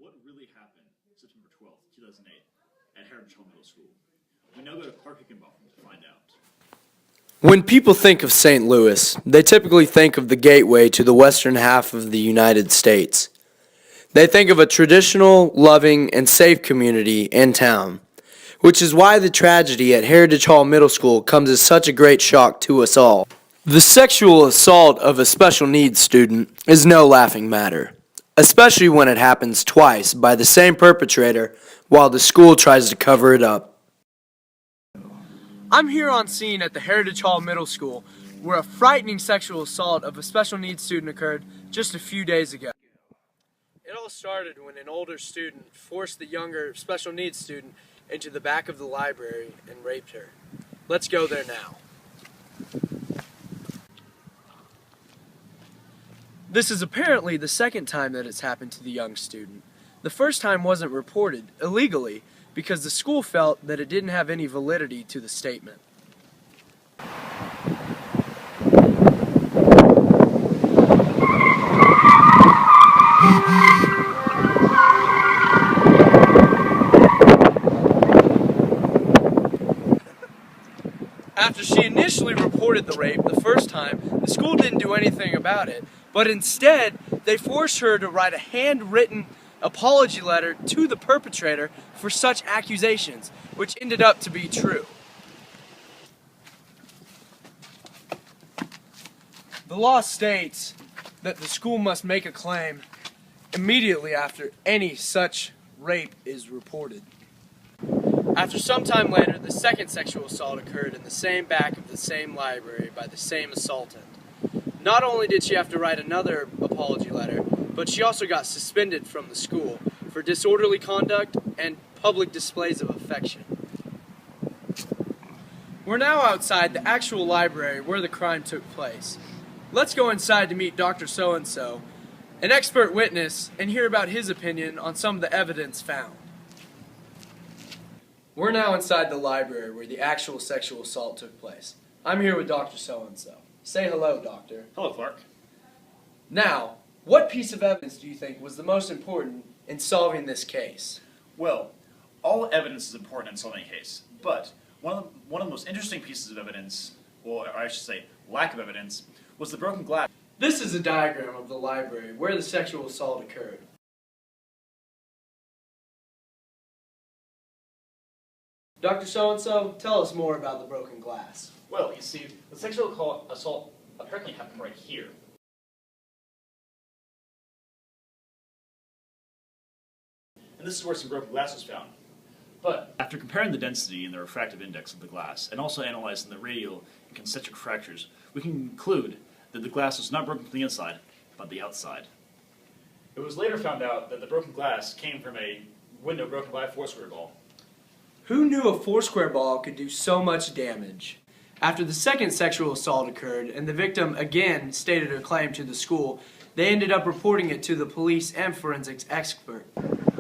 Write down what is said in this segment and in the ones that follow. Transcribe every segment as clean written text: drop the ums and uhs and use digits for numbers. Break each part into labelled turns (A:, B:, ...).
A: what really happened September 12th, 2008 at Heritage Hall Middle School? We now go to Clark Hickenbotham to find out.
B: When people think of St. Louis, they typically think of the gateway to the western half of the United States. They think of a traditional, loving, and safe community and town, which is why the tragedy at Heritage Hall Middle School comes as such a great shock to us all. The sexual assault of a special needs student is no laughing matter, especially when it happens twice by the same perpetrator while the school tries to cover it up. I'm here on scene at the Heritage Hall Middle School, where a frightening sexual assault of a special needs student occurred just a few days ago. It all started when an older student forced the younger special needs student into the back of the library and raped her. Let's go there now. This is apparently the second time that it's happened to the young student. The first time wasn't reported illegally because the school felt that it didn't have any validity to the statement. After she initially reported the rape the first time, the school didn't do anything about it, but instead they forced her to write a handwritten apology letter to the perpetrator for such accusations, which ended up to be true. The law states that the school must make a claim immediately after any such rape is reported. After some time later, the second sexual assault occurred in the same back of the same library by the same assaultant. Not only did she have to write another apology letter, but she also got suspended from the school for disorderly conduct and public displays of affection. We're now outside the actual library where the crime took place. Let's go inside to meet Dr. So-and-so, an expert witness, and hear about his opinion on some of the evidence found. We're now inside the library where the actual sexual assault took place. I'm here with Dr. So-and-so. Say hello, Doctor.
A: Hello, Clark.
B: Now, what piece of evidence do you think was the most important in solving this case?
A: Well, all evidence is important in solving a case, but one of the most interesting pieces of evidence, or I should say lack of evidence, was the broken glass.
B: This is a diagram of the library where the sexual assault occurred. Dr. So-and-so, tell us more about the broken glass.
A: Well, you see, the sexual assault apparently happened right here. And this is where some broken glass was found. But after comparing the density and the refractive index of the glass, and also analyzing the radial and concentric fractures, we can conclude that the glass was not broken from the inside, but the outside. It was later found out that the broken glass came from a window broken by a foursquare ball.
B: Who knew a foursquare ball could do so much damage? After the second sexual assault occurred and the victim again stated her claim to the school, they ended up reporting it to the police and forensics expert.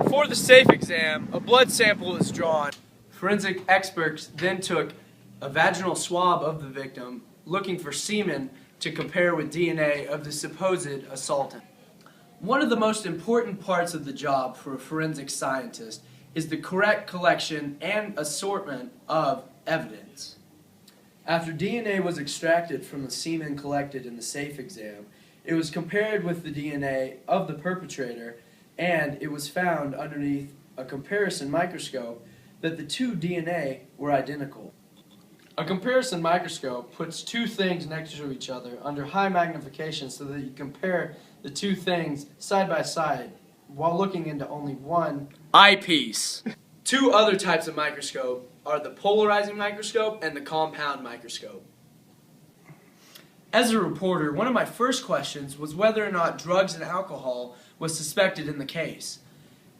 B: For the safe exam, a blood sample is drawn. Forensic experts then took a vaginal swab of the victim, looking for semen to compare with DNA of the supposed assaultant. One of the most important parts of the job for a forensic scientist is the correct collection and assortment of evidence. After DNA was extracted from the semen collected in the safe exam, it was compared with the DNA of the perpetrator, and it was found underneath a comparison microscope that the two DNA were identical. A comparison microscope puts two things next to each other under high magnification so that you compare the two things side by side while looking into only one eyepiece. Two other types of microscope are the polarizing microscope and the compound microscope. As a reporter, one of my first questions was whether or not drugs and alcohol was suspected in the case.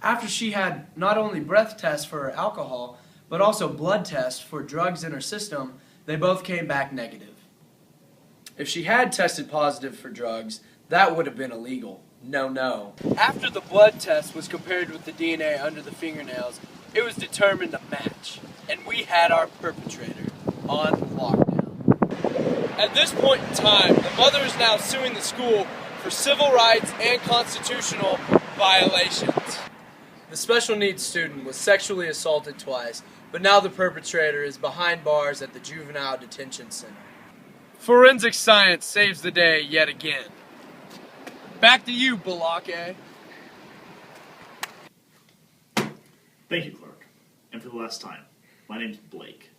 B: After she had not only breath tests for her alcohol, but also blood tests for drugs in her system, they both came back negative. If she had tested positive for drugs, that would have been illegal. No. After the blood test was compared with the DNA under the fingernails, it was determined a match, and we had our perpetrator on lockdown. At this point in time, the mother is now suing the school for civil rights and constitutional violations. The special needs student was sexually assaulted twice, but now the perpetrator is behind bars at the Juvenile Detention Center. Forensic science saves the day yet again. Back to you, Balake.
A: Thank you, Clark. And for the last time, my name's Blake.